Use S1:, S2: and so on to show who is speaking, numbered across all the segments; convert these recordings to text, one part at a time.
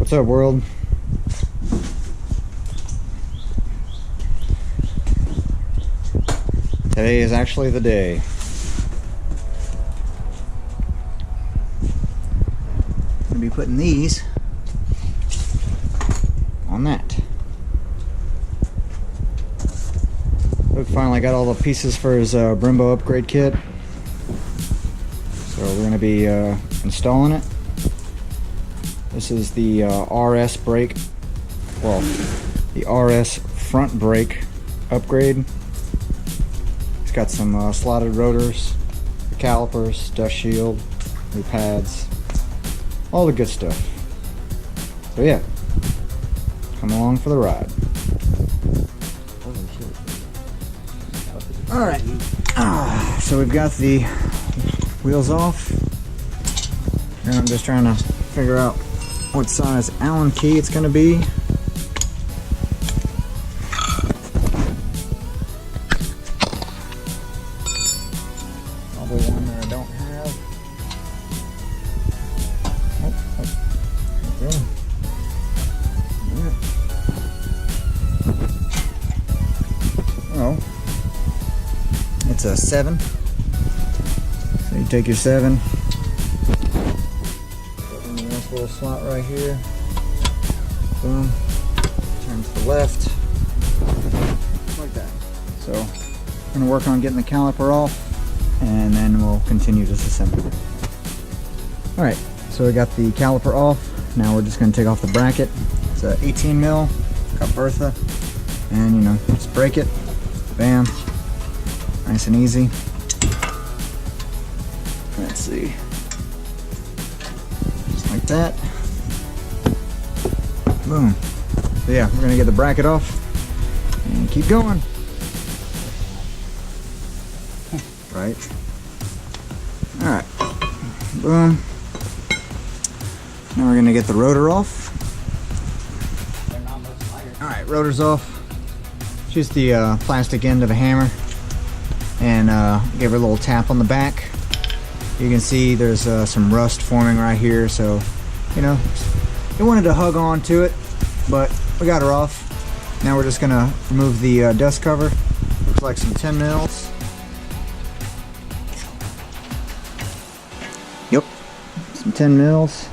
S1: What's up, world? Today is actually the day. I'm gonna be putting these on that. Luke finally got all the pieces for his Brembo upgrade kit. So we're gonna be installing it. This is the RS brake, well, the RS front brake upgrade. It's got some slotted rotors, the calipers, dust shield, new pads, all the good stuff. So yeah, come along for the ride. All right, so we've got the wheels off, and I'm just trying to figure out what size Allen key it's going to be. Probably one that I don't have. Okay. Oh, it's a 7. So you take your 7. Little slot right here. Boom. Turn to the left. Like that. So I'm going to work on getting the caliper off, and then we'll continue disassembly. Alright, so we got the caliper off. Now we're just going to take off the bracket. It's a 18 mil Cup Bertha, and you know, just break it. Bam. Nice and easy. Let's see. Like that. Boom. So yeah, we're gonna get the bracket off and keep going. Right. Alright. Boom. Now we're gonna get the rotor off. Alright, rotor's off. Just the plastic end of a hammer. And give her a little tap on the back. You can see there's some rust forming right here, so you know, it wanted to hug on to it, but we got her off. Now we're just gonna remove the dust cover. Looks like some 10 mils. Yep, some 10 mils.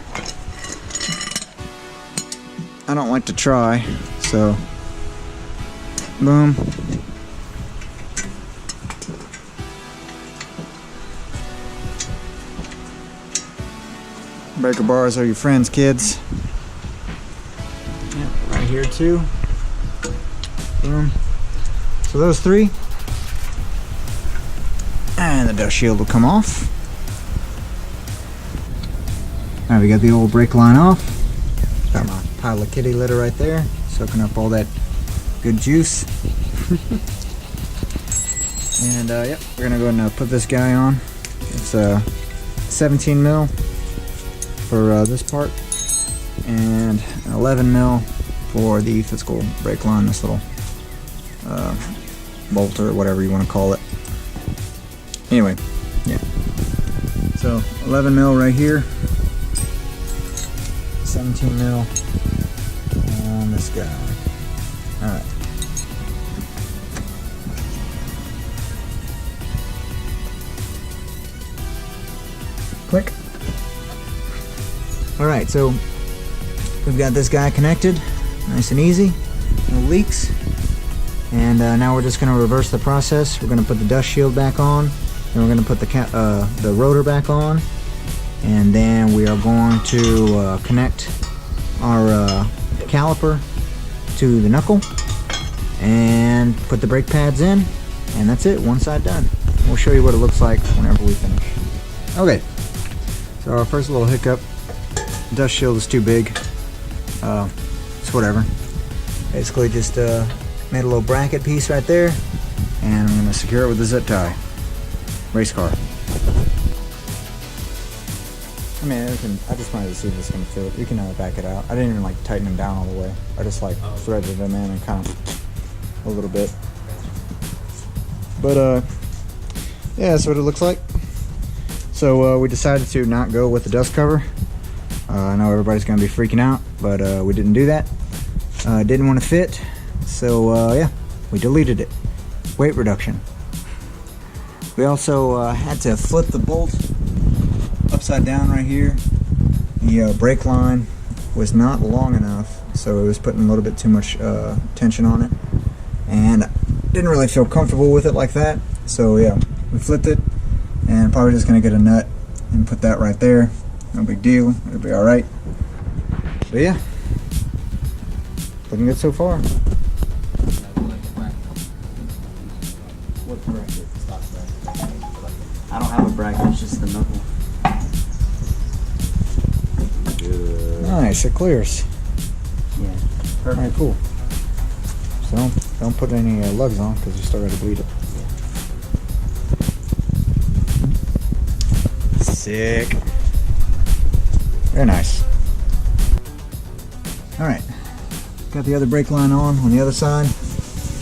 S1: I don't like to try, so boom. Breaker bars are your friends, kids. Yeah, right here too. Boom. So those 3. And the dust shield will come off. Alright, we got the old brake line off. Got my pile of kitty litter right there, soaking up all that good juice. And yep, we're gonna go ahead and put this guy on. It's 17 mil. For this part, and 11 mil for the physical brake line, this little bolt or whatever you want to call it. Anyway, yeah. So 11 mil right here, 17 mil on this guy. All right. Click. Alright, so we've got this guy connected, nice and easy, no leaks. And now we're just going to reverse the process. We're going to put the dust shield back on, then we're going to put the rotor back on, and then we are going to connect our caliper to the knuckle and put the brake pads in, and that's it, one side done. We'll show you what it looks like whenever we finish. Okay, so our first little hiccup. Dust shield is too big. It's whatever. Basically just made a little bracket piece right there, and I'm gonna secure it with a zip tie. Race car. I mean, I just wanted to see if it's gonna fit. You can back it out. I didn't even like tighten them down all the way. I just like threaded them in and kind of a little bit. But yeah, that's what it looks like. So we decided to not go with the dust cover. I know everybody's gonna be freaking out, but we didn't do that. Didn't want to fit, so yeah, we deleted it. Weight reduction. We also had to flip the bolt upside down right here. The brake line was not long enough, so it was putting a little bit too much tension on it, and didn't really feel comfortable with it like that. So yeah, we flipped it, and probably just gonna get a nut and put that right there. No big deal, it'll be all right. But yeah, looking good so far.
S2: What bracket? Stock bracket. I don't have a bracket, it's just the knuckle.
S1: Good. Nice, it clears.
S2: Yeah, perfect.
S1: All right, cool. So don't put any lugs on because you still got to bleed it. Sick. Very nice. All right, got the other brake line on the other side.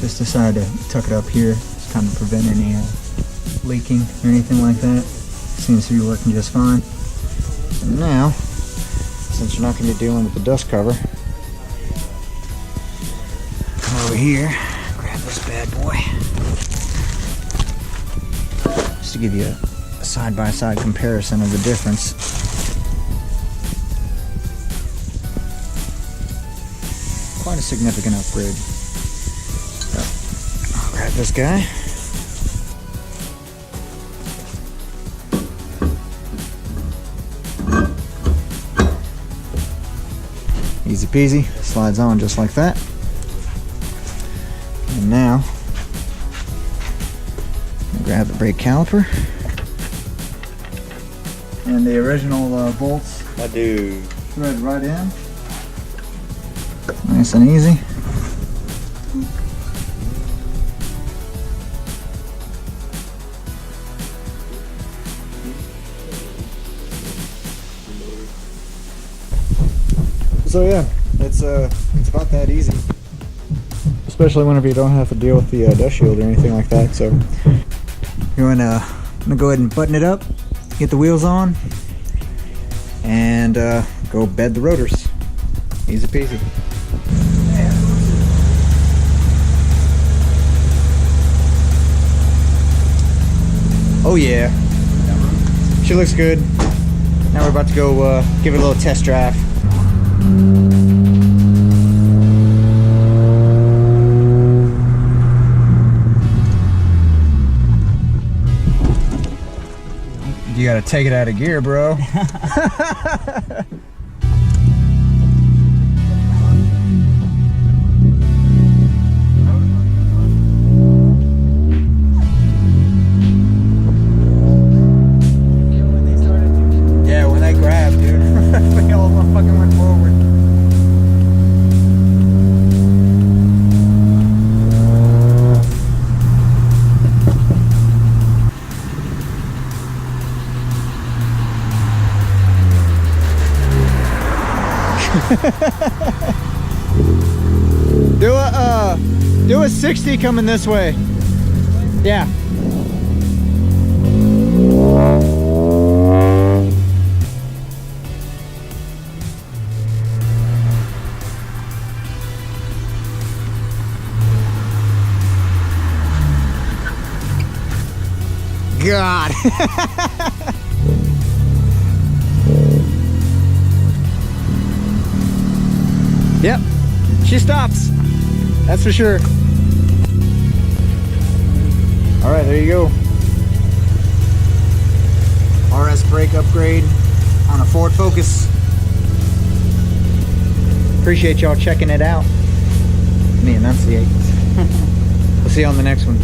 S1: Just decided to tuck it up here, just kind of prevent any leaking or anything like that. Seems to be working just fine. And now, since you're not going to be dealing with the dust cover, come over here, grab this bad boy, just to give you a side-by-side comparison of the difference. Quite a significant upgrade. So, I'll grab this guy. Easy peasy, slides on just like that. And now, grab the brake caliper. And the original bolts.
S2: I do.
S1: Thread right in. Nice and easy. So yeah, it's about that easy. Especially whenever you don't have to deal with the dust shield or anything like that. So I'm gonna go ahead and button it up, get the wheels on, and go bed the rotors. Easy peasy. Oh yeah, she looks good. Now we're about to go give it a little test drive. You gotta take it out of gear, bro. Yeah, when they grabbed, dude, they all fucking went forward. Do a 60 coming this way. Yeah. God. Yep, she stops. That's for sure. All right, there you go. RS brake upgrade on a Ford Focus. Appreciate y'all checking it out. Let me enunciate. We'll see you on the next one.